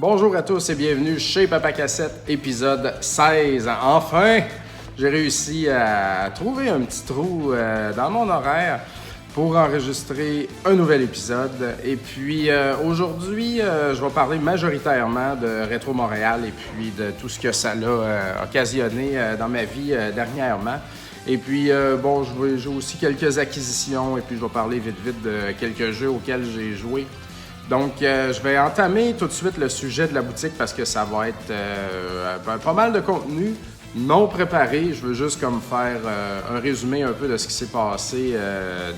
Bonjour à tous et bienvenue chez Papa Cassette, épisode 16. Enfin, j'ai réussi à trouver un petit trou dans mon horaire pour enregistrer un nouvel épisode. Et puis aujourd'hui, je vais parler majoritairement de Rétro Montréal et puis de tout ce que ça l'a occasionné dans ma vie dernièrement. Et puis, j'ai aussi quelques acquisitions et puis je vais parler vite de quelques jeux auxquels j'ai joué. Donc, je vais entamer tout de suite le sujet de la boutique parce que ça va être pas mal de contenu non préparé. Je veux juste comme faire un résumé un peu de ce qui s'est passé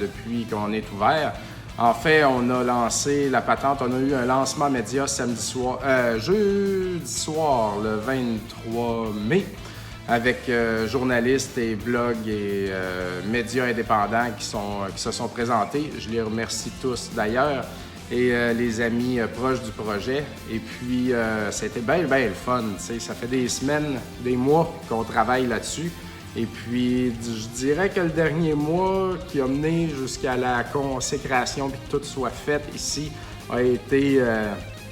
depuis qu'on est ouvert. En fait, on a lancé la patente, on a eu un lancement média jeudi soir, le 23 mai, avec journalistes et blogs et médias indépendants qui se sont présentés. Je les remercie tous d'ailleurs. Et les amis proches du projet. Et puis, c'était bien le fun. T'sais. Ça fait des semaines, des mois qu'on travaille là-dessus. Et puis, je dirais que le dernier mois qui a mené jusqu'à la consécration puis que tout soit fait ici a été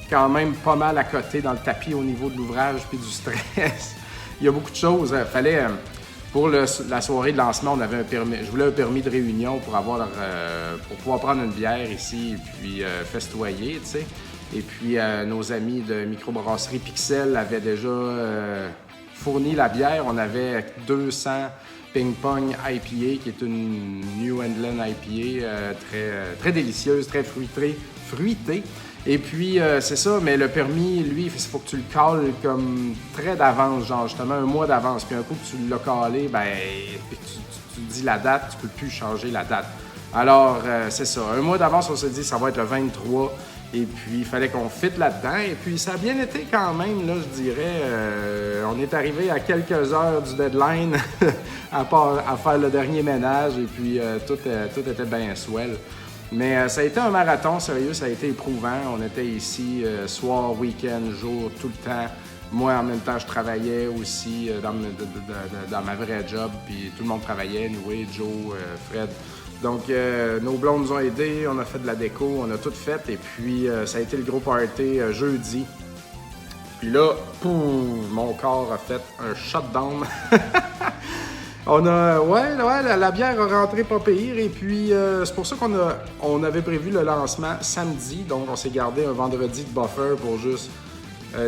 quand même pas mal à côté dans le tapis au niveau de l'ouvrage puis du stress. Il y a beaucoup de choses. Fallait... Pour la soirée de lancement, on avait un permis. Je voulais un permis de réunion pour pouvoir prendre une bière ici et puis festoyer, tu sais. Et puis nos amis de microbrasserie Pixel avaient déjà fourni la bière. On avait 200 Ping Pong IPA, qui est une New England IPA très délicieuse, très fruitée. Et puis, c'est ça, mais le permis, lui, il faut que tu le cales comme très d'avance, genre justement un mois d'avance. Puis un coup que tu l'as calé, tu dis la date, tu peux plus changer la date. Alors, c'est ça, un mois d'avance, on s'est dit ça va être le 23. Et puis, il fallait qu'on fitte là-dedans. Et puis, ça a bien été quand même, là, je dirais. On est arrivé à quelques heures du deadline à faire le dernier ménage. Et puis, tout était bien swell. Mais ça a été un marathon, sérieux, ça a été éprouvant. On était ici soir, week-end, jour, tout le temps. Moi, en même temps, je travaillais aussi dans ma vraie job, puis tout le monde travaillait, Noé, Joe, Fred. Donc, nos blondes nous ont aidés, on a fait de la déco, on a tout fait. Et puis, ça a été le gros party jeudi. Puis là, pouf, mon corps a fait un shutdown. La bière a rentré pas pire et puis c'est pour ça qu'on avait prévu le lancement samedi, donc on s'est gardé un vendredi de buffer pour juste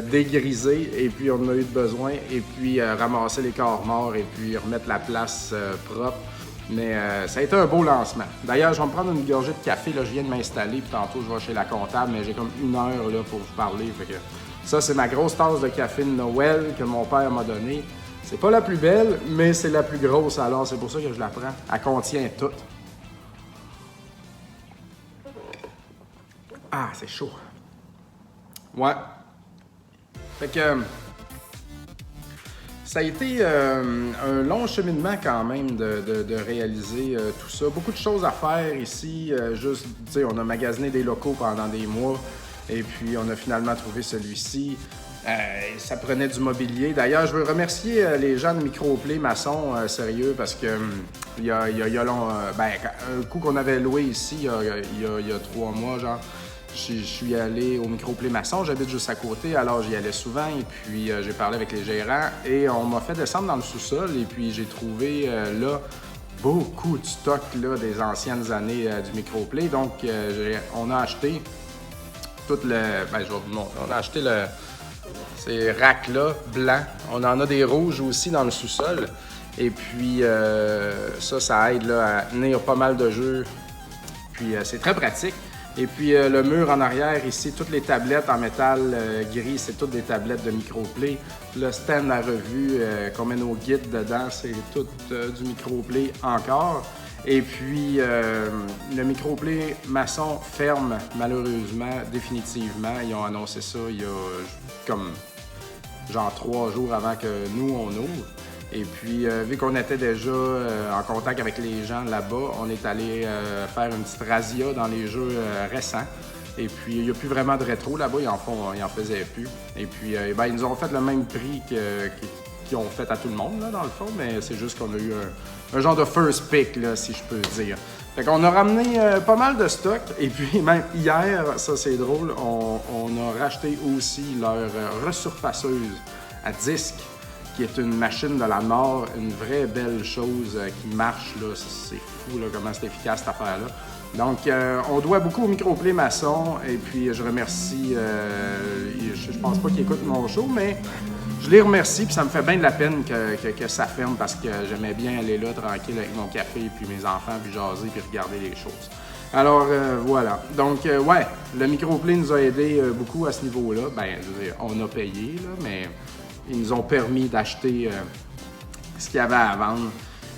dégriser et puis on en a eu besoin et puis ramasser les corps morts et puis remettre la place propre. Mais ça a été un beau lancement. D'ailleurs, je vais me prendre une gorgée de café, là, je viens de m'installer puis tantôt je vais chez la comptable, mais j'ai comme 1 heure là, pour vous parler. Fait que ça, c'est ma grosse tasse de café de Noël que mon père m'a donnée. C'est pas la plus belle, mais c'est la plus grosse, alors c'est pour ça que je la prends. Elle contient tout. Ah, c'est chaud. Ouais. Fait que... ça a été un long cheminement quand même de réaliser tout ça. Beaucoup de choses à faire ici. Juste, tu sais, on a magasiné des locaux pendant des mois. Et puis, on a finalement trouvé celui-ci. Ça prenait du mobilier. D'ailleurs, je veux remercier les gens de Microplay Maçon, sérieux, parce que il y a un coup qu'on avait loué ici, il y a 3 mois, genre, je suis allé au Microplay Maçon, j'habite juste à côté, alors j'y allais souvent, et puis j'ai parlé avec les gérants, et on m'a fait descendre dans le sous-sol, et puis j'ai trouvé là beaucoup de stock là, des anciennes années du Microplay, donc on a acheté tout le... je vais vous montrer, on a acheté ces racks-là, blancs. On en a des rouges aussi dans le sous-sol. Et puis, ça aide là, à tenir pas mal de jeux. Puis, c'est très pratique. Et puis, le mur en arrière, ici, toutes les tablettes en métal gris, c'est toutes des tablettes de Microplay. Le stand à revue qu'on met nos guides dedans, c'est tout du Microplay encore. Et puis, le Microplay Maçon ferme, malheureusement, définitivement. Ils ont annoncé ça il y a comme genre 3 jours avant que nous, on ouvre. Et puis, vu qu'on était déjà en contact avec les gens là-bas, on est allé faire une petite razzia dans les jeux récents. Et puis, il n'y a plus vraiment de rétro là-bas, ils en faisaient plus. Et puis, ils nous ont fait le même prix qu'ils ont fait à tout le monde, là, dans le fond, mais c'est juste qu'on a eu un genre de first pick, là, si je peux dire. Fait qu'on a ramené pas mal de stock. Et puis, même hier, ça c'est drôle, on a racheté aussi leur resurfaceuse à disque, qui est une machine de la mort, une vraie belle chose qui marche, là. C'est fou, là, comment c'est efficace cette affaire-là. Donc, on doit beaucoup au Microplay Masson, et puis je remercie, je pense pas qu'il écoute mon show, mais je les remercie, puis ça me fait bien de la peine que ça ferme, parce que j'aimais bien aller là, tranquille, avec mon café, puis mes enfants, puis jaser, puis regarder les choses. Alors, voilà. Donc, ouais, le Microplay nous a aidé beaucoup à ce niveau-là. Ben, je veux dire, on a payé, là, mais ils nous ont permis d'acheter ce qu'il y avait à vendre.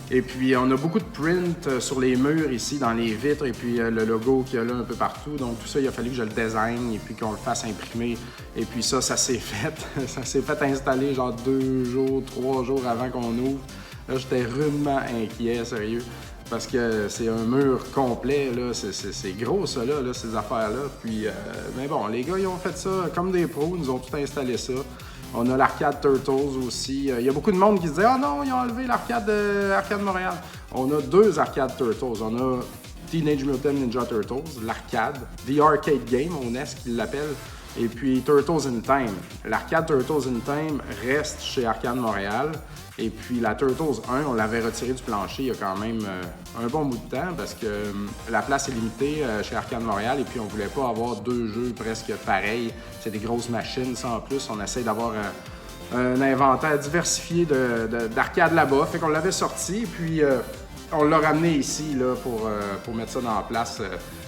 Et puis, on a beaucoup de print sur les murs ici, dans les vitres, et puis le logo qu'il y a là un peu partout. Donc, tout ça, il a fallu que je le design et puis qu'on le fasse imprimer. Et puis ça s'est fait. Ça s'est fait installer genre 2 jours, 3 jours avant qu'on ouvre. Là, j'étais rudement inquiet, sérieux. Parce que c'est un mur complet, là. C'est gros, ça, là, ces affaires-là. Puis, mais bon, les gars, ils ont fait ça comme des pros. Ils nous ont tout installé ça. On a l'Arcade Turtles aussi. Il y a beaucoup de monde qui se dit « Ah non, ils ont enlevé l'Arcade Arcade Montréal. » On a 2 Arcade Turtles. On a Teenage Mutant Ninja Turtles, l'arcade, The Arcade Game, on est ce qu'ils l'appellent, et puis Turtles in Time. L'arcade Turtles in Time reste chez Arcade Montréal. Et puis la Turtles 1, on l'avait retiré du plancher il y a quand même un bon bout de temps parce que la place est limitée chez Arcade Montréal et puis on voulait pas avoir 2 jeux presque pareils. C'est des grosses machines, ça en plus. On essaie d'avoir un inventaire diversifié d'arcade là-bas. Fait qu'on l'avait sorti et puis on l'a ramené ici là, pour mettre ça dans la place.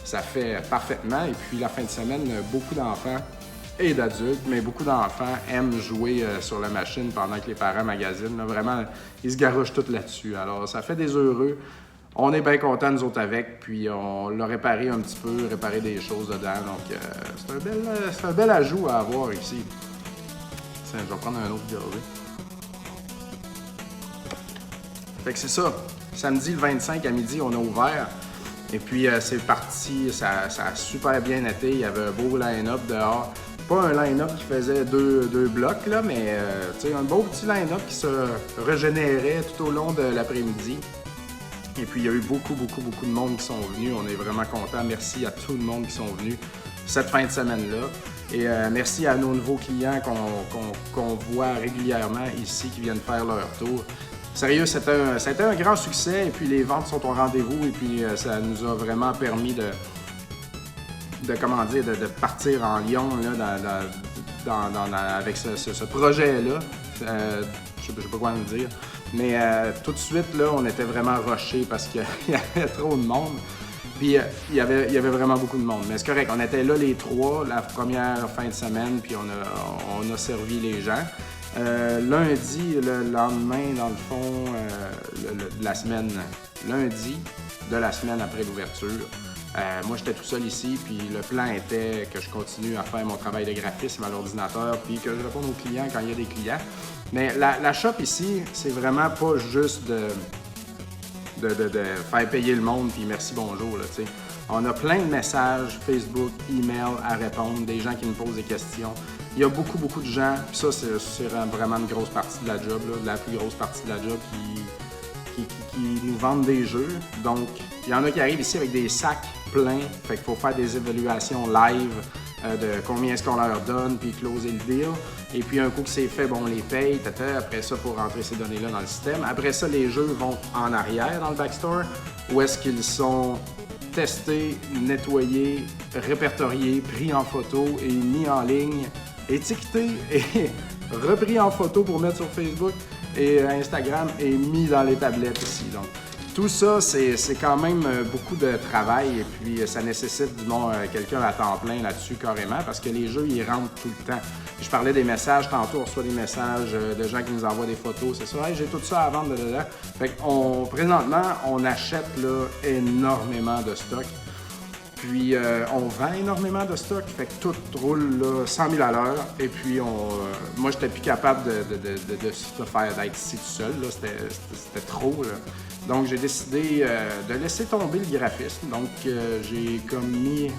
Ça fait parfaitement. Et puis la fin de semaine, beaucoup d'enfants et d'adultes, mais beaucoup d'enfants aiment jouer sur la machine pendant que les parents magasinent. Là, vraiment, ils se garochent tout là-dessus. Alors, ça fait des heureux. On est bien contents, nous autres, avec. Puis, on l'a réparé un petit peu, réparé des choses dedans. Donc, c'est un bel ajout à avoir ici. Je vais prendre un autre gorgée. Fait que c'est ça. Samedi, le 25 à midi, on a ouvert. Et puis, c'est parti. Ça a super bien été. Il y avait un beau line-up dehors. Pas un line-up qui faisait deux blocs, là, mais un beau petit line-up qui se régénérait tout au long de l'après-midi. Et puis, il y a eu beaucoup de monde qui sont venus. On est vraiment contents. Merci à tout le monde qui sont venus cette fin de semaine-là. Et merci à nos nouveaux clients qu'on voit régulièrement ici, qui viennent faire leur tour. Sérieux, c'était un grand succès. Et puis, les ventes sont au rendez-vous. Et puis, ça nous a vraiment permis de partir en Lyon là, avec ce projet-là. Je sais pas quoi en dire. Mais tout de suite, là, on était vraiment rushés parce qu'il y avait trop de monde. Puis il y avait vraiment beaucoup de monde. Mais c'est correct, on était là les 3 la première fin de semaine, puis on a servi les gens. Lundi, le lendemain, dans le fond, de la semaine, lundi de la semaine après l'ouverture, moi, j'étais tout seul ici, puis le plan était que je continue à faire mon travail de graphisme à l'ordinateur, puis que je réponde aux clients quand il y a des clients. Mais la shop ici, c'est vraiment pas juste de faire payer le monde, puis merci, bonjour, là, tu sais. On a plein de messages, Facebook, email à répondre, des gens qui me posent des questions. Il y a beaucoup de gens, puis ça, c'est vraiment une grosse partie de la job, là, la plus grosse partie de la job qui nous vendent des jeux. Donc, il y en a qui arrivent ici avec des sacs pleins. Fait qu'il faut faire des évaluations live de combien est-ce qu'on leur donne, puis closer le deal. Et puis, un coup que c'est fait, bon, on les paye, après ça, pour rentrer ces données-là dans le système. Après ça, les jeux vont en arrière dans le backstore, où est-ce qu'ils sont testés, nettoyés, répertoriés, pris en photo et mis en ligne, étiquetés et repris en photo pour mettre sur Facebook et Instagram et mis dans les tablettes ici. Donc, tout ça, c'est quand même beaucoup de travail et puis ça nécessite quelqu'un à temps plein là-dessus carrément parce que les jeux, ils rentrent tout le temps. Je parlais des messages, tantôt on reçoit des messages de gens qui nous envoient des photos, c'est ça, hey, j'ai tout ça à vendre dedans. Fait que présentement, on achète là, énormément de stock. Puis on vend énormément de stock, fait que tout roule là, 100 000 à l'heure. Et puis moi, j'étais plus capable d'être ici tout seul, là, c'était trop. Là. Donc j'ai décidé de laisser tomber le graphisme. Donc j'ai comme mis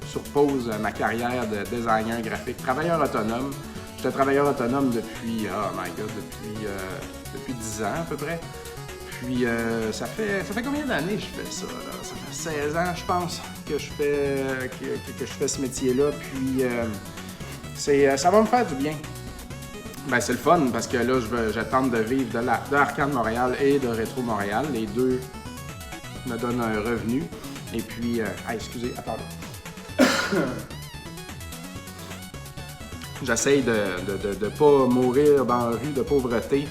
sur pause ma carrière de designer graphique, travailleur autonome. J'étais travailleur autonome depuis 10 ans à peu près. puis ça fait combien d'années que je fais ça? Là? Ça fait 16 ans, je pense, que je fais ce métier-là. Puis ça va me faire du bien. Ben, c'est le fun parce que là, je tente de vivre de Arcade Montréal et de Rétro Montréal. Les deux me donnent un revenu. Et puis, excusez, attendez. J'essaye de ne pas mourir dans la rue de pauvreté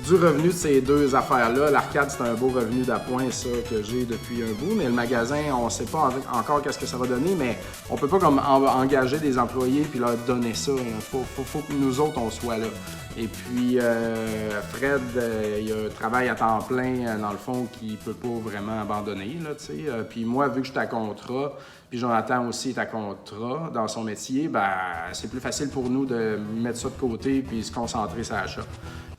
du revenu de ces deux affaires-là. L'arcade, c'est un beau revenu d'appoint, ça, que j'ai depuis un bout. Mais le magasin, on ne sait pas encore qu'est-ce que ça va donner, mais on peut pas comme engager des employés puis leur donner ça. Il faut que nous autres, on soit là. Et puis, Fred, il a un travail à temps plein, dans le fond, qu'il peut pas vraiment abandonner, là, tu sais. Puis moi, vu que je suis à contrat, puis Jonathan aussi est à contrat dans son métier, ben c'est plus facile pour nous de mettre ça de côté puis se concentrer sur l'achat.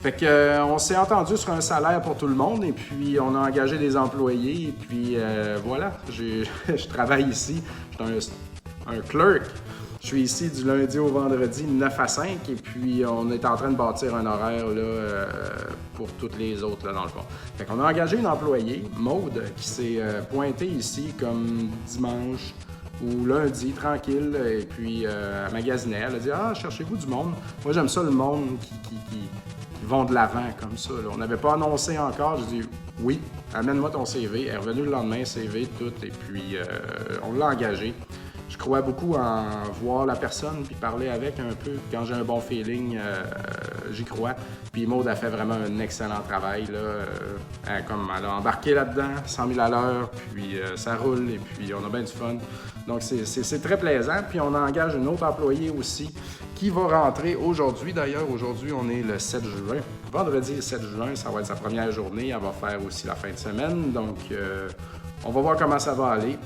Fait que on s'est entendu sur un salaire pour tout le monde et puis on a engagé des employés et puis voilà, je travaille ici, je suis un clerk. Je suis ici du lundi au vendredi, 9 à 5, et puis on est en train de bâtir un horaire là, pour toutes les autres, là, dans le fond. Fait qu'on a engagé une employée, Maude, qui s'est pointée ici comme dimanche ou lundi, tranquille, et puis elle magasinait. Elle a dit « Ah, cherchez-vous du monde? » Moi, j'aime ça, le monde qui vont de l'avant comme ça. Là. On n'avait pas annoncé encore. J'ai dit « Oui, amène-moi ton CV. » Elle est revenue le lendemain, CV, tout, et puis on l'a engagé. Je crois beaucoup en voir la personne puis parler avec un peu. Quand j'ai un bon feeling, j'y crois. Puis Maude a fait vraiment un excellent travail. Là. Elle a embarqué là-dedans, 100 000 à l'heure, puis ça roule et puis on a bien du fun. Donc c'est très plaisant. Puis on engage une autre employée aussi qui va rentrer aujourd'hui. D'ailleurs, aujourd'hui, on est le 7 juin. Vendredi, le 7 juin, ça va être sa première journée. Elle va faire aussi la fin de semaine. Donc, on va voir comment ça va aller.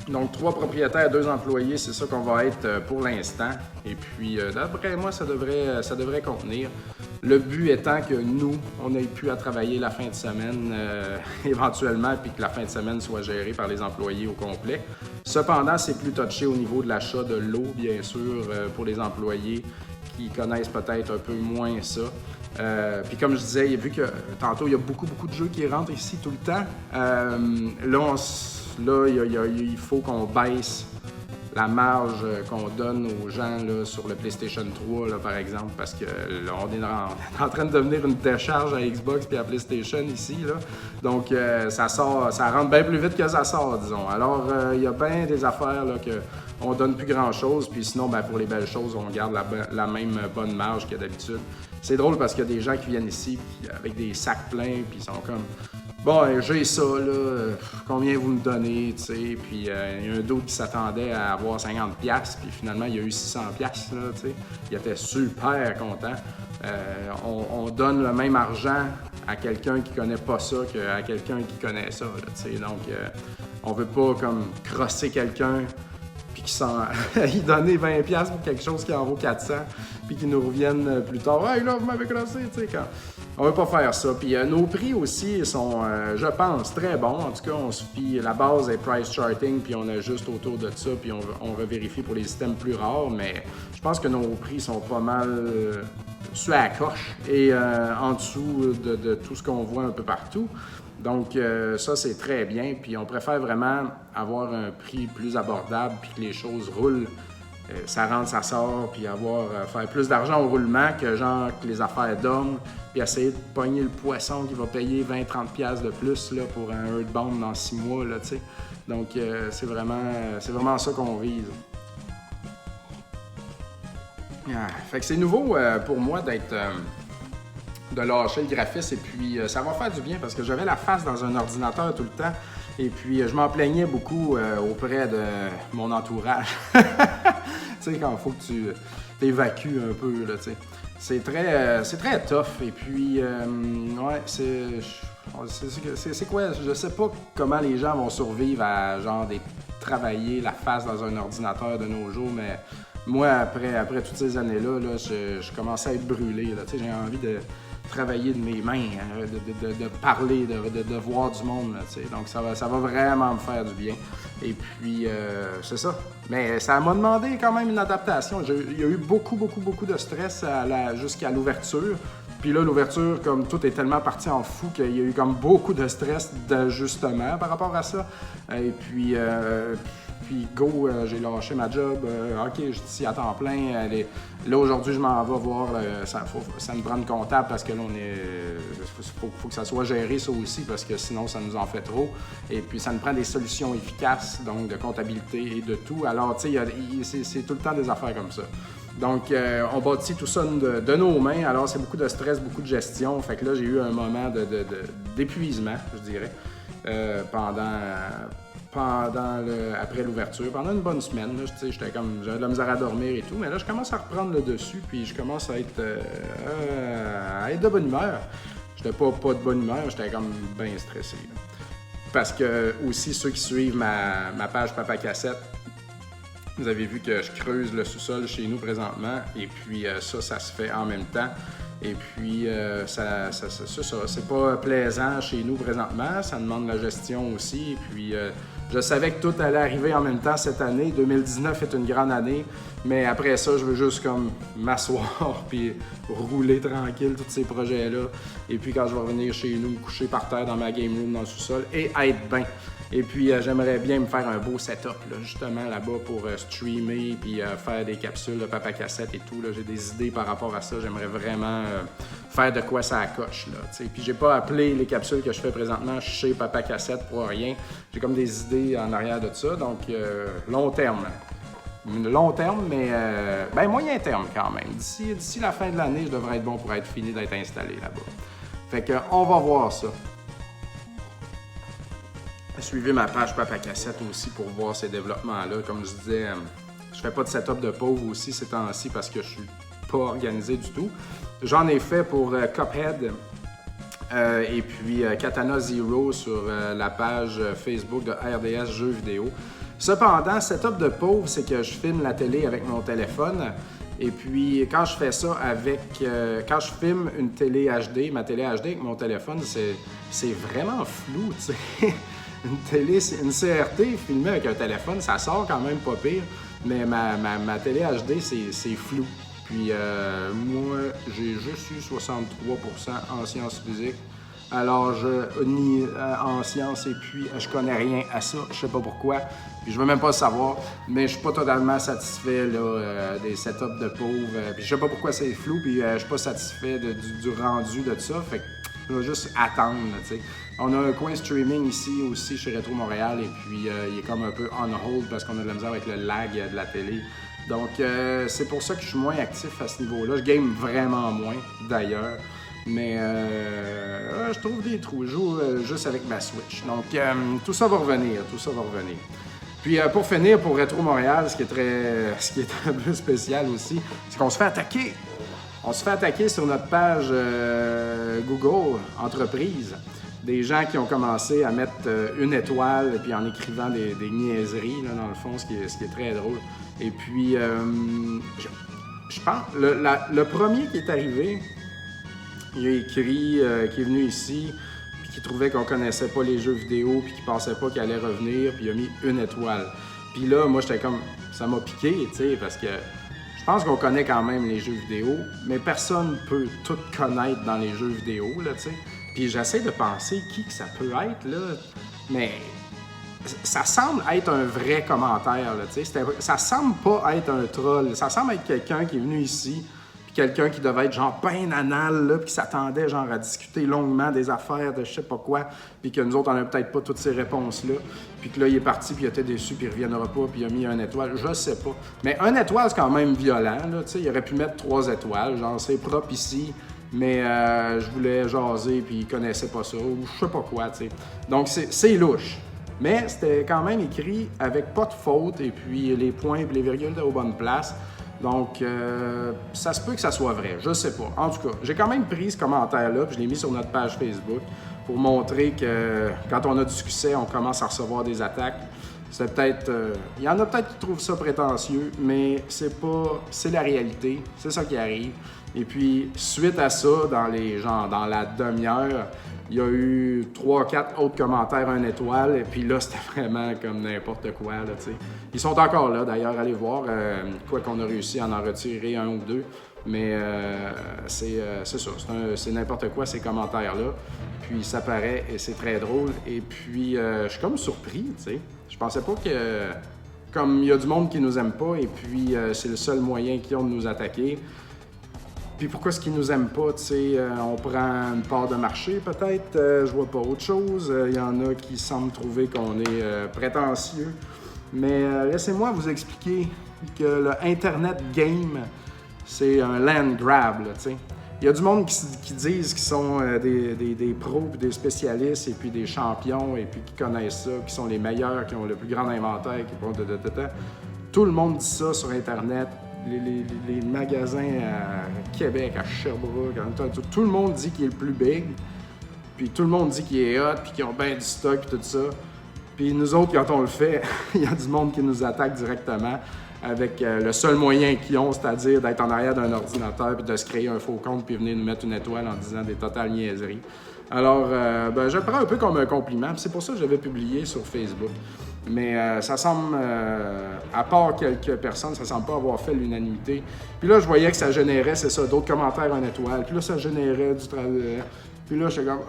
Donc, 3 propriétaires, 2 employés, c'est ça qu'on va être pour l'instant. Et puis, d'après moi, ça devrait contenir. Le but étant que nous, on ait pu à travailler la fin de semaine éventuellement, puis que la fin de semaine soit gérée par les employés au complet. Cependant, c'est plus touché au niveau de l'achat de l'eau, bien sûr, pour les employés qui connaissent peut-être un peu moins ça. Puis comme je disais, vu que tantôt, il y a beaucoup de jeux qui rentrent ici tout le temps. Là, il faut qu'on baisse la marge qu'on donne aux gens là, sur le PlayStation 3, là, par exemple, parce que là, on est en train de devenir une décharge à Xbox et à PlayStation ici. Là. Donc, ça rentre bien plus vite que ça sort, disons. Alors, il y a bien des affaires là, qu'on donne plus grand-chose, puis sinon, ben, pour les belles choses, on garde la même bonne marge que d'habitude. C'est drôle parce qu'il y a des gens qui viennent ici avec des sacs pleins, puis ils sont comme... Bon, j'ai ça, là, combien vous me donnez, tu sais, puis il y a un d'autre qui s'attendait à avoir 50$, puis finalement, il y a eu 600$, là, tu sais. Il était super content. On donne le même argent à quelqu'un qui connaît pas ça qu'à quelqu'un qui connaît ça, là, tu sais. Donc, on veut pas, comme, crosser quelqu'un puis il donner 20$ pour quelque chose qui en vaut 400$, puis qui nous reviennent plus tard. « Hey, là, vous m'avez crossé, tu sais, quand... » On veut pas faire ça. Puis nos prix aussi sont, je pense, très bons. En tout cas, on se fie, la base est price charting, puis on ajuste autour de ça, puis on revérifie pour les systèmes plus rares, mais je pense que nos prix sont pas mal sur la coche et en dessous de tout ce qu'on voit un peu partout. Donc ça, c'est très bien. Puis on préfère vraiment avoir un prix plus abordable, puis que les choses roulent. Ça rentre, ça sort, puis faire plus d'argent au roulement que genre que les affaires dorment, puis essayer de pogner le poisson qui va payer 20-30$ de plus là, pour un Earthbound dans 6 mois, là, tu sais. Donc, c'est vraiment ça qu'on vise. Fait que c'est nouveau pour moi de lâcher le graphisme, et puis ça va faire du bien parce que j'avais la face dans un ordinateur tout le temps, et puis je m'en plaignais beaucoup auprès de mon entourage. Tu sais, quand il faut que tu t'évacues un peu, là, tu sais. C'est très tough, et puis, ouais, c'est quoi? Je sais pas comment les gens vont survivre à, genre, travailler la face dans un ordinateur de nos jours, mais moi, après toutes ces années-là, là, je commençais à être brûlé, là, tu sais, j'ai envie de travailler de mes mains, hein, de parler, de voir du monde, là, tu sais. Donc ça va vraiment me faire du bien. Et puis, c'est ça. Mais ça m'a demandé quand même une adaptation. Il y a eu beaucoup de stress jusqu'à l'ouverture. Puis là, l'ouverture, comme tout est tellement parti en fou qu'il y a eu comme beaucoup de stress d'ajustement par rapport à ça. Et puis go, j'ai lâché ma job. OK, je suis ici à temps plein. Là, aujourd'hui, je m'en vais voir. Ça me prend une comptable parce que là, faut que ça soit géré, ça aussi, parce que sinon, ça nous en fait trop. Et puis, ça nous prend des solutions efficaces, donc de comptabilité et de tout. Alors, tu sais, c'est tout le temps des affaires comme ça. Donc, on bâtit tout ça de nos mains. Alors, c'est beaucoup de stress, beaucoup de gestion. Fait que là, j'ai eu un moment d'épuisement, je dirais, après l'ouverture, pendant une bonne semaine. J'avais de la misère à dormir et tout, mais là, je commence à reprendre le dessus, puis je commence à être de bonne humeur. J'étais pas de bonne humeur, j'étais comme bien stressé. Là. Parce que, aussi, ceux qui suivent ma page Papa Cassette, vous avez vu que je creuse le sous-sol chez nous présentement, et puis ça se fait en même temps. Et puis, c'est pas plaisant chez nous présentement, ça demande de la gestion aussi. Et puis, je savais que tout allait arriver en même temps cette année. 2019 est une grande année, mais après ça, je veux juste comme m'asseoir puis rouler tranquille tous ces projets-là. Et puis, quand je vais revenir chez nous, me coucher par terre dans ma game room dans le sous-sol et être bien. Et puis, j'aimerais bien me faire un beau setup, là, justement, là-bas pour streamer puis faire des capsules de Papa Cassette et tout. Là. J'ai des idées par rapport à ça. J'aimerais vraiment faire de quoi ça coche, là, t'sais. Puis, j'ai pas appelé les capsules que je fais présentement chez Papa Cassette pour rien. J'ai comme des idées en arrière de ça. Donc, long terme. Long terme, mais moyen terme quand même. D'ici la fin de l'année, je devrais être bon pour être fini d'être installé là-bas. Fait que, on va voir ça. Suivez ma page Papa Cassette aussi pour voir ces développements-là. Comme je disais, je fais pas de setup de pauvre aussi ces temps-ci parce que je suis pas organisé du tout. J'en ai fait pour Cuphead et puis Katana Zero sur la page Facebook de RDS Jeux vidéo. Cependant, setup de pauvre, c'est que je filme la télé avec mon téléphone. Et puis, quand je fais ça quand je filme une télé HD, ma télé HD avec mon téléphone, c'est vraiment flou, tu sais. Une télé, une CRT filmée avec un téléphone, ça sort quand même pas pire, mais ma télé HD, c'est flou. Puis moi, j'ai juste eu 63% en sciences physiques. Alors, en sciences, et puis je connais rien à ça, je sais pas pourquoi, puis je veux même pas le savoir, mais je suis pas totalement satisfait là, des setups de pauvres, puis je sais pas pourquoi c'est flou, puis je suis pas satisfait du rendu de ça, fait que je vais juste attendre, tu sais. On a un coin streaming ici aussi chez Rétro Montréal, et puis il est comme un peu on hold parce qu'on a de la misère avec le lag de la télé. Donc, c'est pour ça que je suis moins actif à ce niveau-là. Je game vraiment moins, d'ailleurs. Mais je trouve des trous. Je joue juste avec ma Switch. Donc, tout ça va revenir. Puis, pour finir, pour Rétro Montréal, ce qui est un peu spécial aussi, c'est qu'on se fait attaquer. On se fait attaquer sur notre page Google Entreprise. Des gens qui ont commencé à mettre une étoile, et puis en écrivant des niaiseries, là, dans le fond, ce qui est très drôle. Et puis, je pense, le premier qui est arrivé, il a écrit qu'il est venu ici, puis qu'il trouvait qu'on connaissait pas les jeux vidéo, puis qu'il pensait pas qu'il allait revenir, puis il a mis une étoile. Puis là, moi, j'étais comme, ça m'a piqué, tu sais, parce que je pense qu'on connaît quand même les jeux vidéo, mais personne peut tout connaître dans les jeux vidéo, là, tu sais. Puis j'essaie de penser qui que ça peut être, là, mais ça semble être un vrai commentaire, là, tu sais. Ça semble pas être un troll, ça semble être quelqu'un qui est venu ici, puis quelqu'un qui devait être genre ben anal, là, puis qui s'attendait genre à discuter longuement des affaires de je sais pas quoi, puis que nous autres, on n'a peut-être pas toutes ces réponses-là, puis que là, il est parti, puis il était déçu, puis il reviendra pas, puis il a mis une étoile, je sais pas. Mais une étoile, c'est quand même violent, là, tu sais, il aurait pu mettre 3 étoiles, genre c'est propre ici, mais je voulais jaser, puis il connaissait pas ça, ou je sais pas quoi, tu sais. Donc, c'est louche. Mais c'était quand même écrit avec pas de faute, et puis les points et les virgules étaient aux bonnes places. Donc, ça se peut que ça soit vrai, je sais pas. En tout cas, j'ai quand même pris ce commentaire-là, puis je l'ai mis sur notre page Facebook pour montrer que quand on a du succès, on commence à recevoir des attaques. C'est peut-être... il y en a peut-être qui trouvent ça prétentieux, mais c'est la réalité, c'est ça qui arrive. Et puis, suite à ça, dans la demi-heure, il y a eu 3-4 autres commentaires, 1 étoile, et puis là, c'était vraiment comme n'importe quoi, là, tu sais. Ils sont encore là, d'ailleurs, allez voir, quoi qu'on a réussi à en retirer 1 ou 2. Mais c'est ça, c'est n'importe quoi ces commentaires-là. Puis ça paraît et c'est très drôle. Et puis je suis comme surpris, tu sais. Je pensais pas que... Comme il y a du monde qui nous aime pas et puis c'est le seul moyen qu'ils ont de nous attaquer. Puis pourquoi est-ce qu'ils nous aiment pas, tu sais? On prend une part de marché peut-être, je vois pas autre chose. Il y en a qui semblent trouver qu'on est prétentieux. Mais laissez-moi vous expliquer que le Internet game, c'est un land grab, tu sais. Il y a du monde qui disent qu'ils sont des pros, puis des spécialistes, et puis des champions, et puis qui connaissent ça, qui sont les meilleurs, qui ont le plus grand inventaire, qui font Tout le monde dit ça sur Internet. Les magasins à Québec, à Sherbrooke, tout le monde dit qu'il est le plus big, puis tout le monde dit qu'il est hot, puis qu'ils ont bien du stock, puis tout ça. Puis nous autres, quand on le fait, il y a du monde qui nous attaque directement avec le seul moyen qu'ils ont, c'est-à-dire d'être en arrière d'un ordinateur puis de se créer un faux compte puis venir nous mettre une étoile en disant des totales niaiseries. Alors, je le prends un peu comme un compliment. C'est pour ça que j'avais publié sur Facebook. Mais ça semble, à part quelques personnes, ça semble pas avoir fait l'unanimité. Puis là, je voyais que ça générait, c'est ça, d'autres commentaires en étoile. Puis là, ça générait du travail. Puis là, j'étais comme,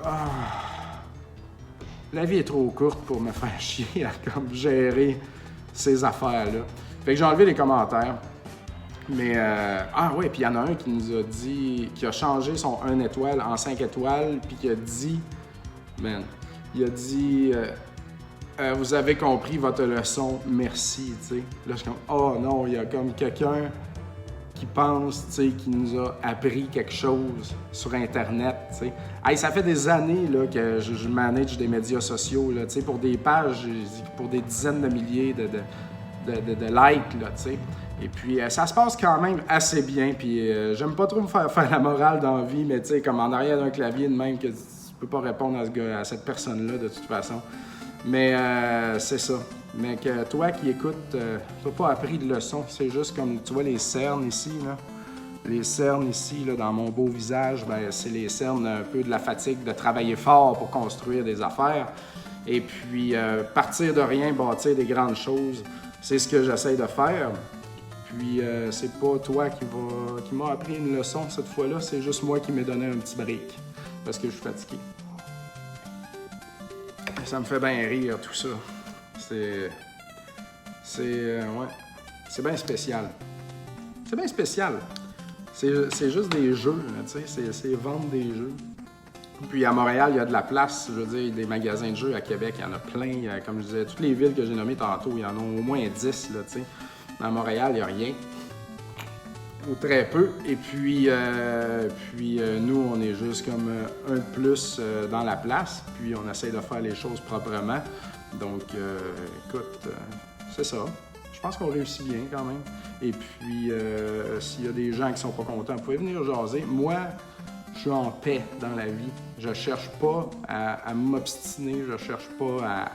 la vie est trop courte pour me faire chier à comme gérer ces affaires-là. Fait que j'ai enlevé les commentaires. Mais, ouais, puis il y en a un qui nous a dit, qui a changé son 1 étoile en 5 étoiles, puis qui a dit, il a dit, vous avez compris votre leçon, merci, tu sais. Là, je suis comme, oh non, il y a comme quelqu'un qui pense, tu sais, qui nous a appris quelque chose sur Internet, tu sais. Hey, ça fait des années, là, que je manage des médias sociaux, là, tu sais, pour des pages, pour des dizaines de milliers de likes, là, tu sais. Et puis, ça se passe quand même assez bien, puis j'aime pas trop me faire la morale dans la vie, mais tu sais, comme en arrière d'un clavier de même, que tu peux pas répondre à cette personne-là, de toute façon. Mais c'est ça. Mais que toi qui écoutes, t'as pas appris de leçon. C'est juste comme, tu vois, les cernes ici, là. Les cernes ici, là, dans mon beau visage, ben, c'est les cernes un peu de la fatigue de travailler fort pour construire des affaires. Et puis, partir de rien, bâtir des grandes choses, c'est ce que j'essaie de faire. Puis, c'est pas toi qui m'a appris une leçon cette fois-là, c'est juste moi qui m'ai donné un petit break. Parce que je suis fatigué. Ça me fait bien rire, tout ça. C'est bien spécial. C'est bien spécial. C'est juste des jeux, tu sais, c'est vendre des jeux. Puis à Montréal, il y a de la place, je veux dire, des magasins de jeux. À Québec, il y en a plein. Comme je disais, toutes les villes que j'ai nommées tantôt, il y en a au moins 10, là, tu sais. À Montréal, il n'y a rien. Ou très peu. Et puis, nous, on est juste comme un de plus dans la place. Puis, on essaie de faire les choses proprement. Donc, écoute, c'est ça. Je pense qu'on réussit bien quand même. Et puis, s'il y a des gens qui sont pas contents, vous pouvez venir jaser. Moi, je suis en paix dans la vie. Je cherche pas à m'obstiner. Je cherche pas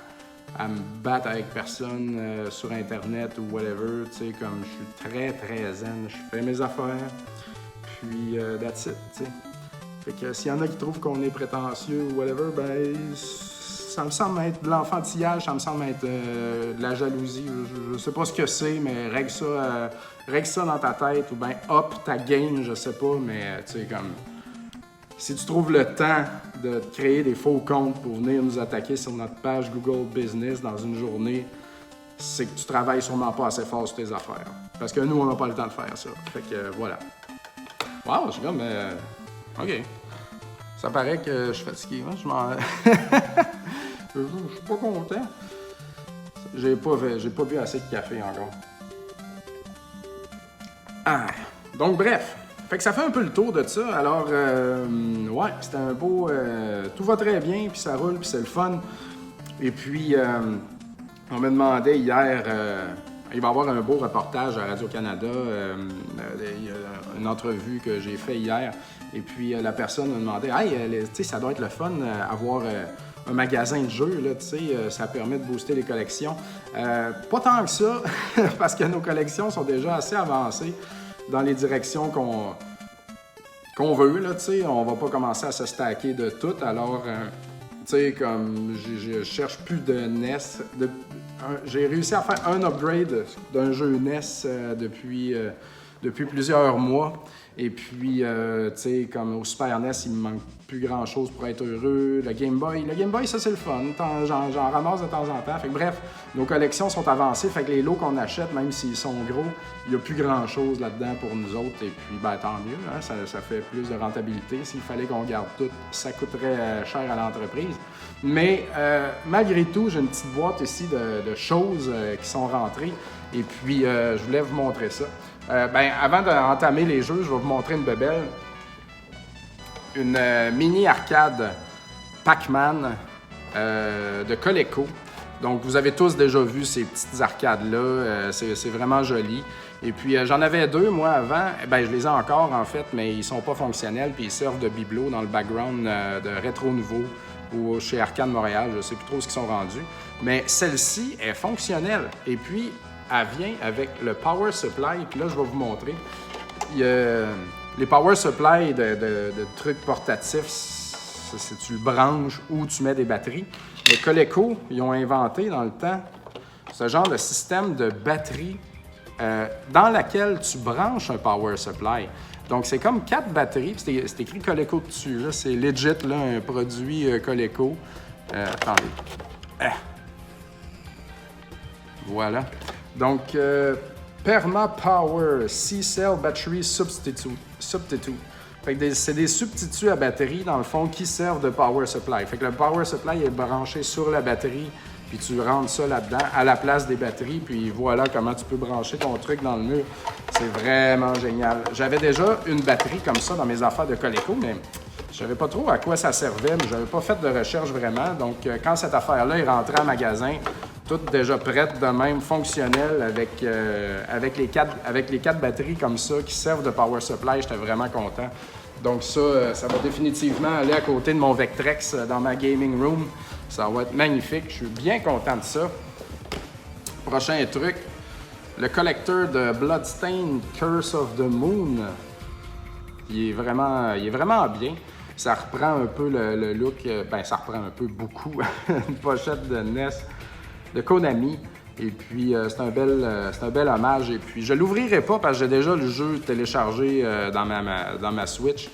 à me battre avec personne sur Internet ou whatever, tu sais, comme je suis très, très zen, je fais mes affaires, puis that's it, tu sais. Fait que s'il y en a qui trouvent qu'on est prétentieux ou whatever, ben, ça me semble être de l'enfantillage, ça me semble être de la jalousie, je sais pas ce que c'est, mais règle ça dans ta tête, ou ben up ta game, je sais pas, mais tu sais, comme... Si tu trouves le temps de créer des faux comptes pour venir nous attaquer sur notre page Google Business dans une journée, c'est que tu travailles sûrement pas assez fort sur tes affaires. Parce que nous, on n'a pas le temps de faire ça. Fait que voilà. Wow, je suis comme... OK. Ça paraît que je suis fatigué. Hein? Je suis pas content. J'ai pas bu assez de café encore. Ah. Donc bref. Fait que ça fait un peu le tour de ça. Alors, ouais, c'était un beau... tout va très bien, puis ça roule, puis c'est le fun. Et puis, on me demandait hier... il va y avoir un beau reportage à Radio-Canada. Il y a une entrevue que j'ai fait hier. Et puis, la personne me demandait, « Hey, tu sais, ça doit être le fun avoir... un magasin de jeux, là, tu sais, ça permet de booster les collections. » Pas tant que ça, parce que nos collections sont déjà assez avancées dans les directions qu'on veut, là, tu sais. On va pas commencer à se stacker de tout, alors, tu sais, comme je cherche plus de NES. J'ai réussi à faire un upgrade d'un jeu NES depuis depuis plusieurs mois. Et puis, tu sais, comme au Super NES, il me manque plus grand-chose pour être heureux. Le Game Boy, ça, c'est le fun. J'en ramasse de temps en temps. Fait que, bref, nos collections sont avancées. Fait que les lots qu'on achète, même s'ils sont gros, il n'y a plus grand-chose là-dedans pour nous autres. Et puis, ben, tant mieux. Hein, ça fait plus de rentabilité. S'il fallait qu'on garde tout, ça coûterait cher à l'entreprise. Mais, malgré tout, j'ai une petite boîte ici de choses qui sont rentrées. Et puis, je voulais vous montrer ça. Avant d'entamer les jeux, je vais vous montrer une bebelle. Une mini arcade Pac-Man de Coleco. Donc, vous avez tous déjà vu ces petites arcades-là. C'est vraiment joli. Et puis, j'en avais deux, moi, avant. Je les ai encore, en fait, mais ils sont pas fonctionnels. Puis, ils servent de bibelot dans le background de Rétro Nouveau ou chez Arcade Montréal. Je sais plus trop ce qu'ils sont rendus. Mais celle-ci est fonctionnelle. Et puis, elle vient avec le Power Supply. Puis là, je vais vous montrer. Les Power Supply de trucs portatifs, c'est tu le branches ou tu mets des batteries. Les Coleco, ils ont inventé dans le temps ce genre de système de batterie dans laquelle tu branches un Power Supply. Donc, c'est comme 4 batteries. C'est écrit Coleco dessus. Là. C'est legit, là, un produit Coleco. Attendez. Voilà. Donc, Perma Power C-Cell Battery Substitute. Fait que c'est des substituts à batterie, dans le fond, qui servent de Power Supply. Fait que le Power Supply est branché sur la batterie, puis tu rentres ça là-dedans, à la place des batteries, puis voilà comment tu peux brancher ton truc dans le mur. C'est vraiment génial. J'avais déjà une batterie comme ça dans mes affaires de Coleco, mais je savais pas trop à quoi ça servait, mais j'avais pas fait de recherche vraiment. Donc, quand cette affaire-là est rentrée en magasin, toute déjà prête de même, fonctionnelle, avec les quatre batteries comme ça qui servent de Power Supply, j'étais vraiment content. Donc ça va définitivement aller à côté de mon Vectrex dans ma gaming room. Ça va être magnifique, je suis bien content de ça. Prochain truc, le collecteur de Bloodstained Curse of the Moon. Il est vraiment bien. Ça reprend un peu le look, ça reprend un peu beaucoup une pochette de NES de Konami. Et puis, c'est un bel hommage. Et puis, je ne l'ouvrirai pas parce que j'ai déjà le jeu téléchargé dans ma Switch.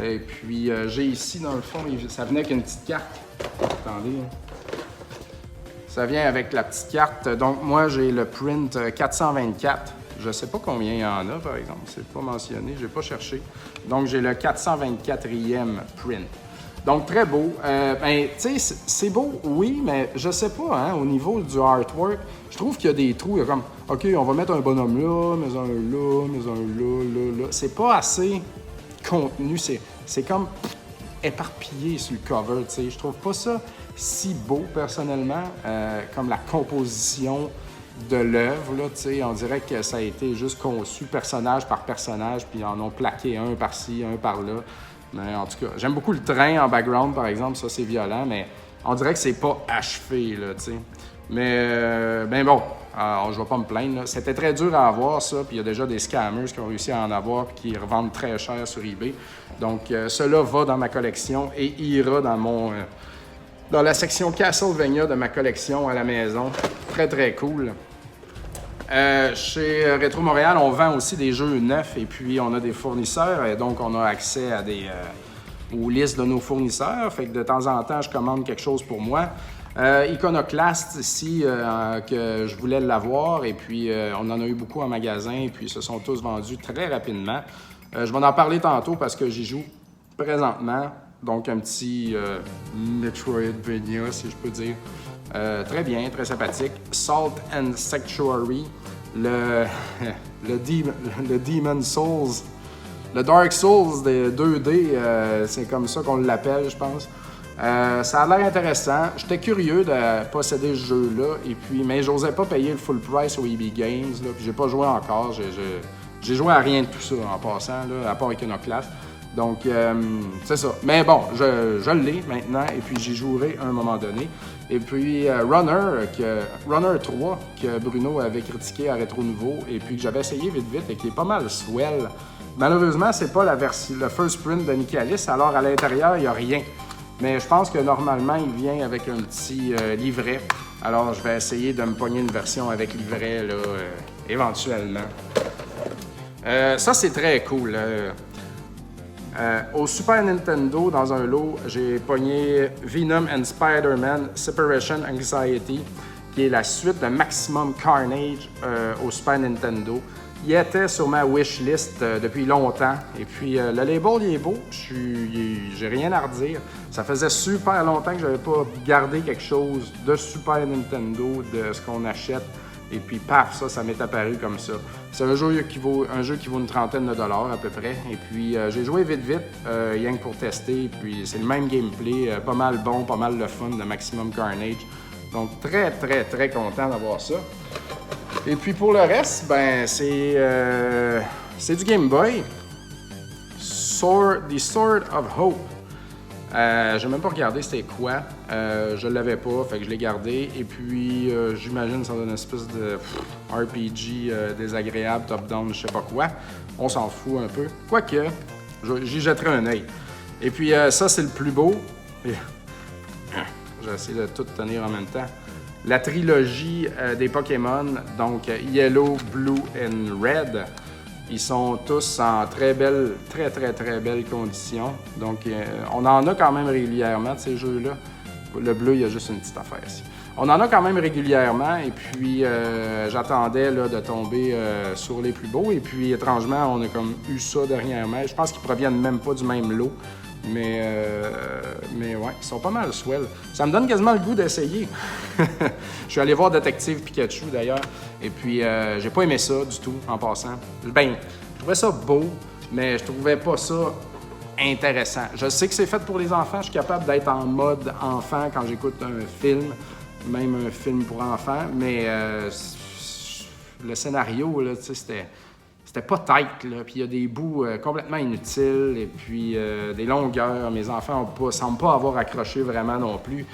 Et puis, j'ai ici, dans le fond, ça venait avec une petite carte. Attendez. Ça vient avec la petite carte. Donc, moi, j'ai le print 424. Je ne sais pas combien il y en a, par exemple. C'est pas mentionné. Je n'ai pas cherché. Donc, j'ai le 424e print. Donc, très beau. Tu sais, c'est beau, oui, mais je sais pas, hein, au niveau du artwork, je trouve qu'il y a des trous. Il y a comme, OK, on va mettre un bonhomme là, mais un là, mais un là. C'est pas assez contenu. C'est comme éparpillé sur le cover, tu sais. Je trouve pas ça si beau, personnellement, comme la composition de l'œuvre, là, tu sais. On dirait que ça a été juste conçu personnage par personnage, puis ils en ont plaqué un par-ci, un par-là. Mais en tout cas, j'aime beaucoup le train en background, par exemple. Ça, c'est violent, mais on dirait que c'est pas achevé, là, tu sais. Mais, bon, je vais pas me plaindre, là. C'était très dur à avoir, ça, puis il y a déjà des scammers qui ont réussi à en avoir puis qui revendent très cher sur eBay. Donc, cela va dans ma collection et ira dans la section Castlevania de ma collection à la maison. Très, très cool. Chez Rétro Montréal, on vend aussi des jeux neufs et puis on a des fournisseurs et donc on a accès à aux listes de nos fournisseurs. Fait que de temps en temps, je commande quelque chose pour moi. Iconoclast ici, que je voulais l'avoir et puis on en a eu beaucoup en magasin et puis ils se sont tous vendus très rapidement. Je vais en parler tantôt parce que j'y joue présentement. Donc un petit Metroidvania, si je peux dire. Très bien, très sympathique. Salt and Sanctuary, le Demon Souls, le Dark Souls de 2D, c'est comme ça qu'on l'appelle, je pense. Ça a l'air intéressant. J'étais curieux de posséder ce jeu-là, mais j'osais pas payer le full price au EB Games, là, puis j'ai pas joué encore. J'ai joué à rien de tout ça en passant, là, à part Iconoclast. Donc, c'est ça. Mais bon, je l'ai maintenant et puis j'y jouerai à un moment donné. Et puis, Runner 3, que Bruno avait critiqué à Rétro Nouveau et puis que j'avais essayé vite et qui est pas mal swell. Malheureusement, c'est pas le first print de Nicalis, alors à l'intérieur, il n'y a rien. Mais je pense que normalement, il vient avec un petit livret. Alors, je vais essayer de me pogner une version avec livret, là, éventuellement. Ça, c'est très cool. Au Super Nintendo, dans un lot, j'ai pogné Venom and Spider-Man Separation Anxiety, qui est la suite de Maximum Carnage au Super Nintendo. Il était sur ma wishlist depuis longtemps. Et puis, le label, il est beau. J'ai rien à redire. Ça faisait super longtemps que je n'avais pas gardé quelque chose de Super Nintendo, de ce qu'on achète. Et puis, paf, ça m'est apparu comme ça. C'est un jeu qui vaut une trentaine de dollars à peu près. Et puis, j'ai joué vite, rien que pour tester. Et puis, c'est le même gameplay, pas mal bon, pas mal le fun de Maximum Carnage. Donc, très, très, très content d'avoir ça. Et puis, pour le reste, ben, c'est du Game Boy. The Sword of Hope. J'ai même pas regardé c'était quoi. Je l'avais pas, fait que je l'ai gardé. Et puis, j'imagine que ça donne une espèce de RPG désagréable, top-down, je sais pas quoi. On s'en fout un peu. Quoique, j'y jetterai un œil. Et puis, ça, c'est le plus beau. J'ai essayé de tout tenir en même temps. La trilogie des Pokémon, donc Yellow, Blue et Red. Ils sont tous en très belles conditions. Donc, on en a quand même régulièrement de ces jeux-là. Le bleu, il y a juste une petite affaire ici. On en a quand même régulièrement. Et puis, j'attendais là, de tomber sur les plus beaux. Et puis, étrangement, on a comme eu ça dernièrement. Je pense qu'ils proviennent même pas du même lot. Mais ouais, ils sont pas mal swell. Ça me donne quasiment le goût d'essayer. Je suis allé voir Détective Pikachu d'ailleurs, et puis j'ai pas aimé ça du tout en passant. Ben, je trouvais ça beau, mais je trouvais pas ça intéressant. Je sais que c'est fait pour les enfants, je suis capable d'être en mode enfant quand j'écoute un film, même un film pour enfants, mais le scénario, là, tu sais, c'était pas tight, là. Puis il y a des bouts complètement inutiles et puis des longueurs. Mes enfants semblent pas avoir accroché vraiment non plus.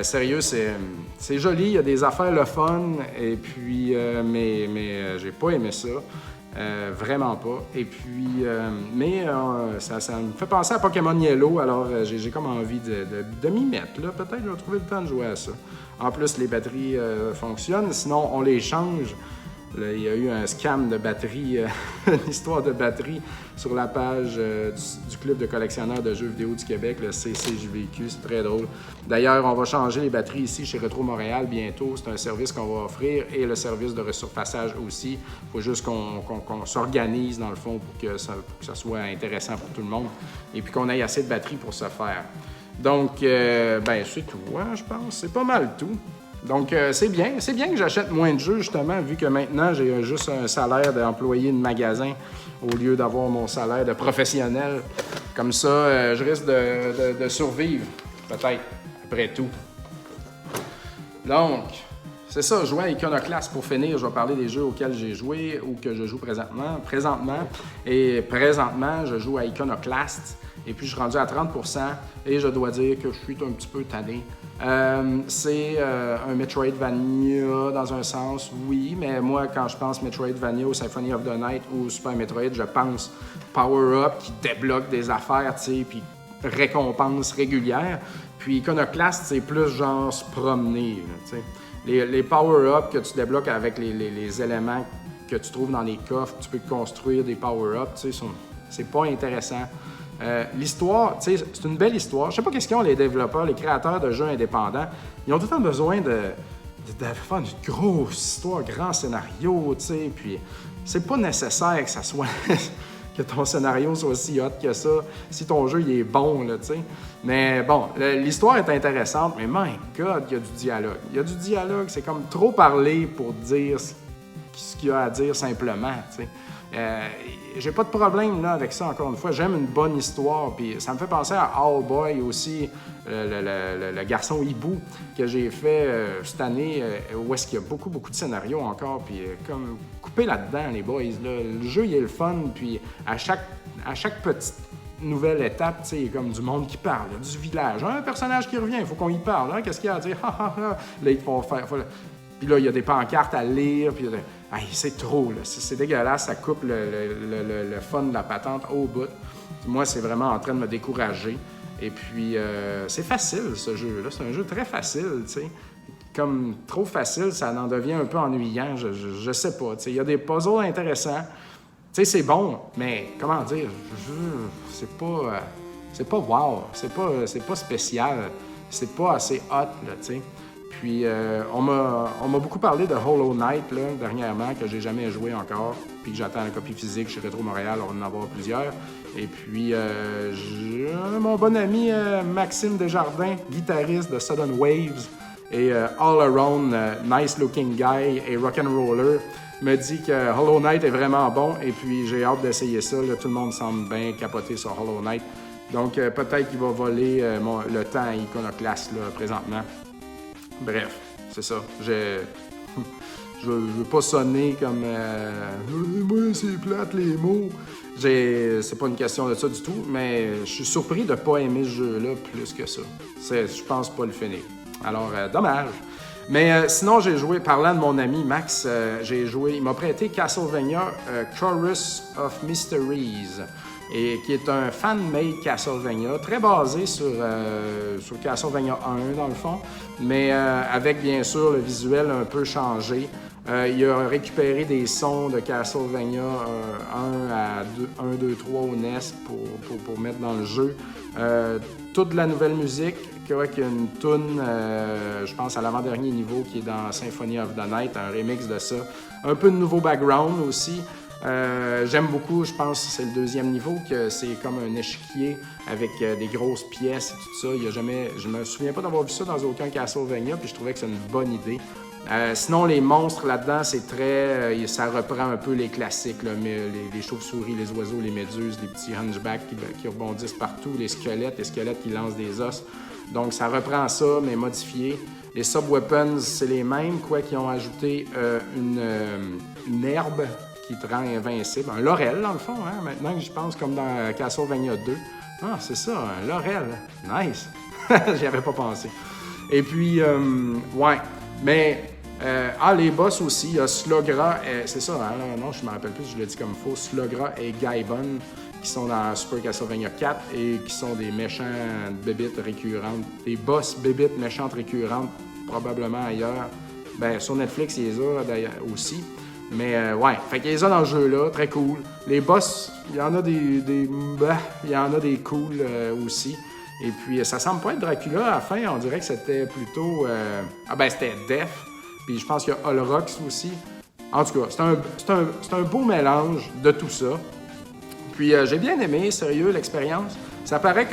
Sérieux, c'est joli, il y a des affaires le fun, et puis, mais j'ai pas aimé ça. Vraiment pas. Et puis, ça me fait penser à Pokémon Yellow, alors j'ai comme envie de m'y mettre, là. Peut-être que je vais trouver le temps de jouer à ça. En plus, les batteries fonctionnent, sinon on les change. Là, il y a eu un scam de batterie, une histoire de batterie sur la page du Club de collectionneurs de jeux vidéo du Québec, le CCJVQ, c'est très drôle. D'ailleurs, on va changer les batteries ici chez Retro Montréal bientôt, c'est un service qu'on va offrir, et le service de resurfaçage aussi. Il faut juste qu'on s'organise dans le fond pour que ça soit intéressant pour tout le monde et puis qu'on ait assez de batterie pour ce faire. Donc, c'est tout, hein, je pense, c'est pas mal tout. Donc, c'est bien que j'achète moins de jeux, justement, vu que maintenant, j'ai juste un salaire d'employé de magasin au lieu d'avoir mon salaire de professionnel. Comme ça, je risque de survivre, peut-être, après tout. Donc, c'est ça, jouer à Iconoclast. Pour finir, je vais parler des jeux auxquels j'ai joué ou que je joue présentement. Et présentement, je joue à Iconoclast. Et puis, je suis rendu à 30% et je dois dire que je suis un petit peu tanné. C'est un Metroidvania dans un sens, oui, mais moi, quand je pense Metroidvania ou Symphony of the Night ou Super Metroid, je pense power-up qui débloque des affaires, tu sais, puis récompense régulière. Puis Iconoclast, c'est plus genre se promener, tu sais. Les power-up que tu débloques avec les éléments que tu trouves dans les coffres, tu peux construire des power-up, tu sais, c'est pas intéressant. L'histoire, tu sais, c'est une belle histoire. Je sais pas qu'est-ce qu'ils ont les développeurs, les créateurs de jeux indépendants. Ils ont tout le temps besoin de faire une grosse histoire, grand scénario, tu sais. Puis c'est pas nécessaire que ça soit que ton scénario soit aussi hot que ça, si ton jeu il est bon, là, tu sais. Mais bon, l'histoire est intéressante, mais my God, il y a du dialogue. Il y a du dialogue, c'est comme trop parler pour dire ce qu'il y a à dire simplement, tu sais. J'ai pas de problème là, avec ça, encore une fois. J'aime une bonne histoire. Puis ça me fait penser à All Boy aussi, le garçon hibou que j'ai fait cette année, où est-ce qu'il y a beaucoup de scénarios encore. Puis comme coupé là-dedans, les boys. Là, le jeu, il est le fun. Puis à chaque petite nouvelle étape, tu sais, il y a comme du monde qui parle, du village. Un personnage qui revient, il faut qu'on y parle. Hein? Qu'est-ce qu'il y a à dire? Là, ils te font faire. Puis là, il y a des pancartes à lire. Puis c'est trop, là. C'est dégueulasse. Ça coupe le fun de la patente au bout. Puis moi, c'est vraiment en train de me décourager. Et puis, c'est facile, ce jeu-là. C'est un jeu très facile, tu sais. Comme trop facile, ça en devient un peu ennuyant. Je sais pas. Tu sais, il y a des puzzles intéressants. sais, c'est bon, mais comment dire, c'est pas wow, c'est pas spécial, c'est pas assez hot, là, tu sais. Puis on m'a beaucoup parlé de Hollow Knight, là, dernièrement, que j'ai jamais joué encore, puis que j'attends la copie physique chez Retro Montréal, on va en avoir plusieurs. Et puis mon bon ami Maxime Desjardins, guitariste de Sudden Waves et All Around Nice Looking Guy et Rock'n'Roller, me dit que Hollow Knight est vraiment bon, et puis j'ai hâte d'essayer ça. Là, tout le monde semble bien capoter sur Hollow Knight. Donc peut-être qu'il va voler le temps à Iconoclast là, présentement. Bref, c'est ça. Je veux pas sonner comme moi c'est plate les mots. C'est pas une question de ça du tout, mais je suis surpris de pas aimer ce jeu-là plus que ça. Je pense pas le finir. Alors, dommage. Mais sinon, j'ai joué, parlant de mon ami Max, il m'a prêté Castlevania Chorus of Mysteries, et qui est un fan-made Castlevania, très basé sur Castlevania 1 dans le fond, mais avec bien sûr le visuel un peu changé. Il a récupéré des sons de Castlevania 1, 2, 3 au NES pour mettre dans le jeu. Toute la nouvelle musique, qu'il y a une toune, je pense à l'avant-dernier niveau qui est dans Symphony of the Night, un remix de ça. Un peu de nouveau background aussi. J'aime beaucoup, je pense que c'est le deuxième niveau, que c'est comme un échiquier avec des grosses pièces et tout ça. Je me souviens pas d'avoir vu ça dans aucun Castlevania, puis je trouvais que c'est une bonne idée. Sinon, les monstres là-dedans, c'est ça reprend un peu les classiques, là, mais les chauves-souris, les oiseaux, les méduses, les petits hunchbacks qui rebondissent partout, les squelettes qui lancent des os. Donc, ça reprend ça, mais modifié. Les sub-weapons, c'est les mêmes, quoi, qui ont ajouté une herbe qui te rend invincible. Un laurel, dans le fond, hein, maintenant que j'y pense, comme dans Castlevania 2. Ah, c'est ça, un laurel. Nice! J'y avais pas pensé. Et puis, ouais. Mais, les boss aussi, il y a Slogra, c'est ça, hein, non, je me rappelle plus, je l'ai dit comme faux, Slogra et Gaibon, qui sont dans Super Castlevania 4 et qui sont des méchants bébites récurrentes, des boss bébites méchantes récurrentes, probablement ailleurs. Ben, sur Netflix, il les a d'ailleurs aussi. Mais ouais, fait qu'il y a dans le jeu-là, très cool. Les boss, il y en a il y en a des cool aussi. Et puis, ça semble pas être Dracula à la fin, on dirait que c'était plutôt... c'était Death, puis je pense qu'il y a Olrox aussi. En tout cas, c'est un beau mélange de tout ça. Puis, j'ai bien aimé, sérieux, l'expérience. Ça paraît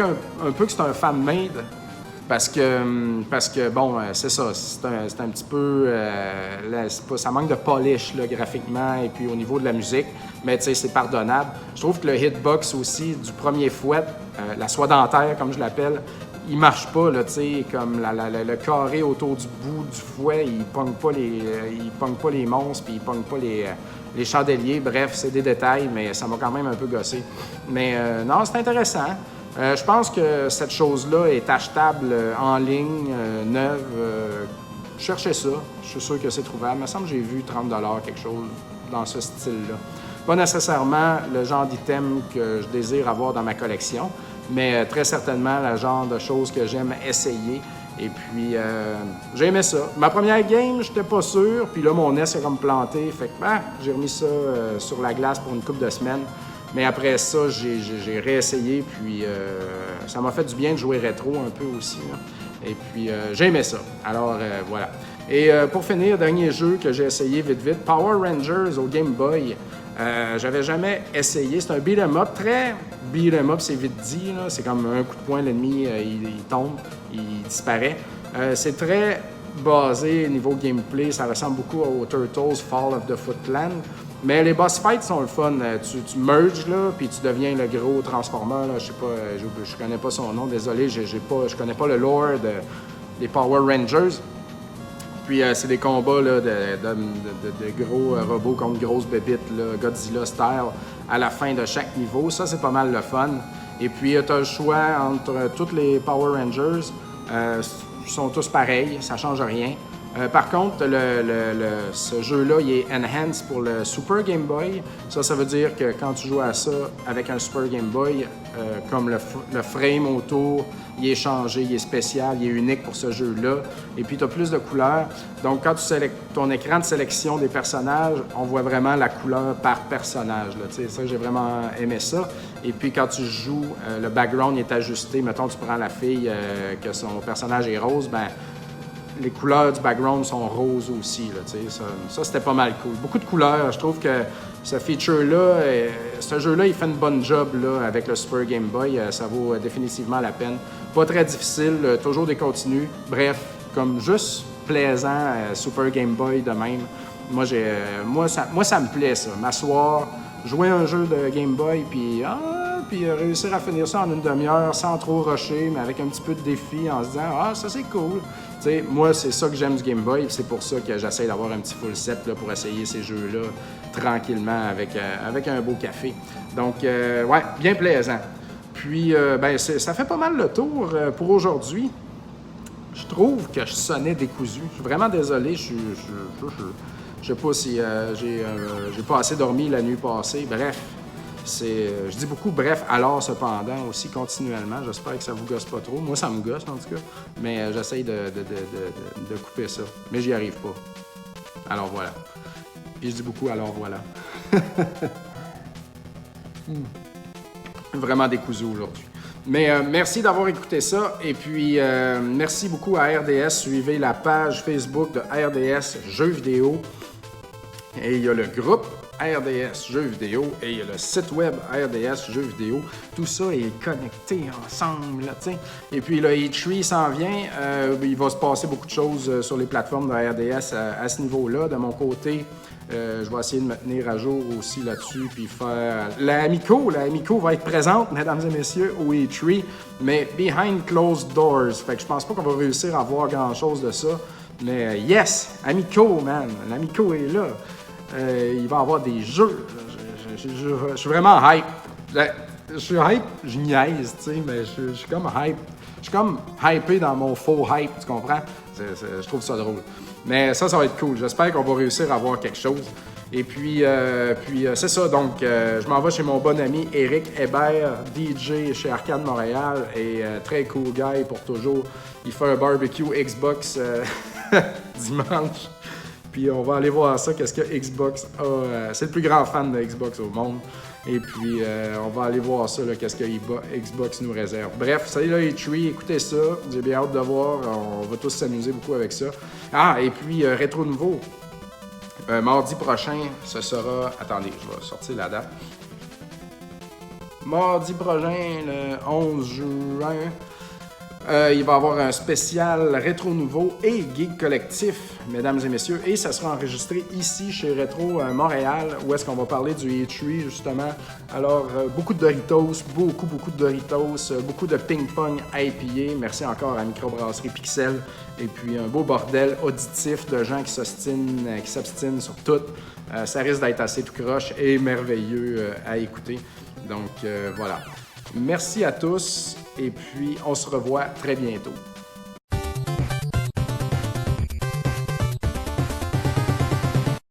un peu que c'est un fan-made, parce que bon, c'est ça, c'est un petit peu... ça manque de polish, là, graphiquement, et puis au niveau de la musique, mais tu sais, c'est pardonnable. Je trouve que le hitbox aussi du premier fouet, la soie dentaire, comme je l'appelle, il marche pas, là, tu sais, comme le carré autour du bout du fouet, il pogne pas les monstres, puis il pogne pas les chandeliers. Bref, c'est des détails, mais ça m'a quand même un peu gossé. Mais non, c'est intéressant. Je pense que cette chose-là est achetable en ligne, neuve. Cherchez ça. Je suis sûr que c'est trouvable. Il me semble que j'ai vu 30 $, quelque chose dans ce style-là. Pas nécessairement le genre d'item que je désire avoir dans ma collection, mais très certainement le genre de choses que j'aime essayer. Et puis, j'ai aimé ça. Ma première game, j'étais pas sûr. Puis là, mon NES a comme planté. Fait que j'ai remis ça sur la glace pour une couple de semaines. Mais après ça, j'ai réessayé, puis ça m'a fait du bien de jouer rétro un peu aussi, là. Et puis, j'ai aimé ça. Alors, voilà. Et pour finir, dernier jeu que j'ai essayé vite, Power Rangers au Game Boy. J'avais jamais essayé. C'est un beat'em up, très beat'em up, c'est vite dit, là. C'est comme un coup de poing, l'ennemi, il tombe, il disparaît. C'est très basé niveau gameplay, ça ressemble beaucoup aux Turtles Fall of the Foot Clan. Mais les boss fights sont le fun. Tu merges, là, puis tu deviens le gros Transformer, là. Je sais pas, je connais pas son nom, désolé, je connais pas le lore des Power Rangers. Puis c'est des combats là, de gros robots contre grosses bébites, là, Godzilla style, à la fin de chaque niveau. Ça, c'est pas mal le fun. Et puis, tu as le choix entre tous les Power Rangers. Ils sont tous pareils, ça change rien. Par contre, ce jeu-là, il est enhanced pour le Super Game Boy. Ça veut dire que quand tu joues à ça avec un Super Game Boy, comme le frame autour, il est changé, il est spécial, il est unique pour ce jeu-là. Et puis, tu as plus de couleurs. Donc, quand tu sélectes ton écran de sélection des personnages, on voit vraiment la couleur par personnage. C'est ça, j'ai vraiment aimé ça. Et puis, quand tu joues, le background est ajusté. Mettons, tu prends la fille, que son personnage est rose, ben les couleurs du background sont roses aussi. Là, ça, c'était pas mal cool. Beaucoup de couleurs. Je trouve que ce feature-là, ce jeu-là, il fait une bonne job là, avec le Super Game Boy. Ça vaut définitivement la peine. Pas très difficile, toujours des continus. Bref, comme juste plaisant, Super Game Boy de même. Moi, ça me plaît, ça. M'asseoir, jouer un jeu de Game Boy, puis réussir à finir ça en une demi-heure sans trop rusher, mais avec un petit peu de défi en se disant « Ah, ça c'est cool ». Moi, c'est ça que j'aime du Game Boy, c'est pour ça que j'essaie d'avoir un petit full set là, pour essayer ces jeux-là tranquillement avec un beau café. Donc, ouais, bien plaisant. Puis, ça fait pas mal le tour pour aujourd'hui. Je trouve que je sonnais décousu. Je suis vraiment désolé. Je sais pas si j'ai pas assez dormi la nuit passée. Bref, je dis beaucoup bref alors cependant aussi continuellement. J'espère que ça vous gosse pas trop. Moi, ça me gosse en tout cas. Mais j'essaye de couper ça. Mais j'y arrive pas. Alors voilà. Puis je dis beaucoup alors voilà. Vraiment décousu aujourd'hui. Mais merci d'avoir écouté ça. Et puis, merci beaucoup à RDS. Suivez la page Facebook de RDS Jeux vidéo. Et il y a le groupe RDS Jeux vidéo et il y a le site web RDS Jeux vidéo. Tout ça est connecté ensemble. Là, et puis le E3 s'en vient. Il va se passer beaucoup de choses sur les plateformes de RDS à ce niveau-là. De mon côté, je vais essayer de me tenir à jour aussi là-dessus puis faire... La Amico va être présente, mesdames et messieurs, au E3, mais behind closed doors. Fait que je pense pas qu'on va réussir à voir grand-chose de ça. Mais yes, Amico, man. L'Amico est là. Il va y avoir des jeux. Je suis vraiment hype. Je suis hype, je niaise, tu sais, mais je suis comme hype. Je suis comme hypé dans mon faux hype, tu comprends? Je trouve ça drôle. Mais ça va être cool. J'espère qu'on va réussir à voir quelque chose. Et puis c'est ça. Donc, je m'en vais chez mon bon ami Éric Hébert, DJ chez Arcade Montréal et très cool guy pour toujours. Il fait un barbecue Xbox dimanche. Puis on va aller voir ça, qu'est-ce que Xbox a. C'est le plus grand fan de Xbox au monde. Et puis on va aller voir ça, là, qu'est-ce que Xbox nous réserve. Bref, salut là, E3, écoutez ça. J'ai bien hâte de voir. On va tous s'amuser beaucoup avec ça. Ah, et puis Rétro Nouveau. Mardi prochain, ce sera... Attendez, je vais sortir la date. Mardi prochain, le 11 juin, il va y avoir un spécial Rétro Nouveau et Geek Collectif, mesdames et messieurs, et ça sera enregistré ici chez Rétro Montréal, où est-ce qu'on va parler du E3 justement. Alors, beaucoup de Doritos, beaucoup de Doritos, beaucoup de ping-pong IPA. Merci encore à Microbrasserie Pixel. Et puis un beau bordel auditif de gens qui s'obstinent sur tout. Ça risque d'être assez tout croche et merveilleux à écouter. Donc voilà. Merci à tous et puis on se revoit très bientôt.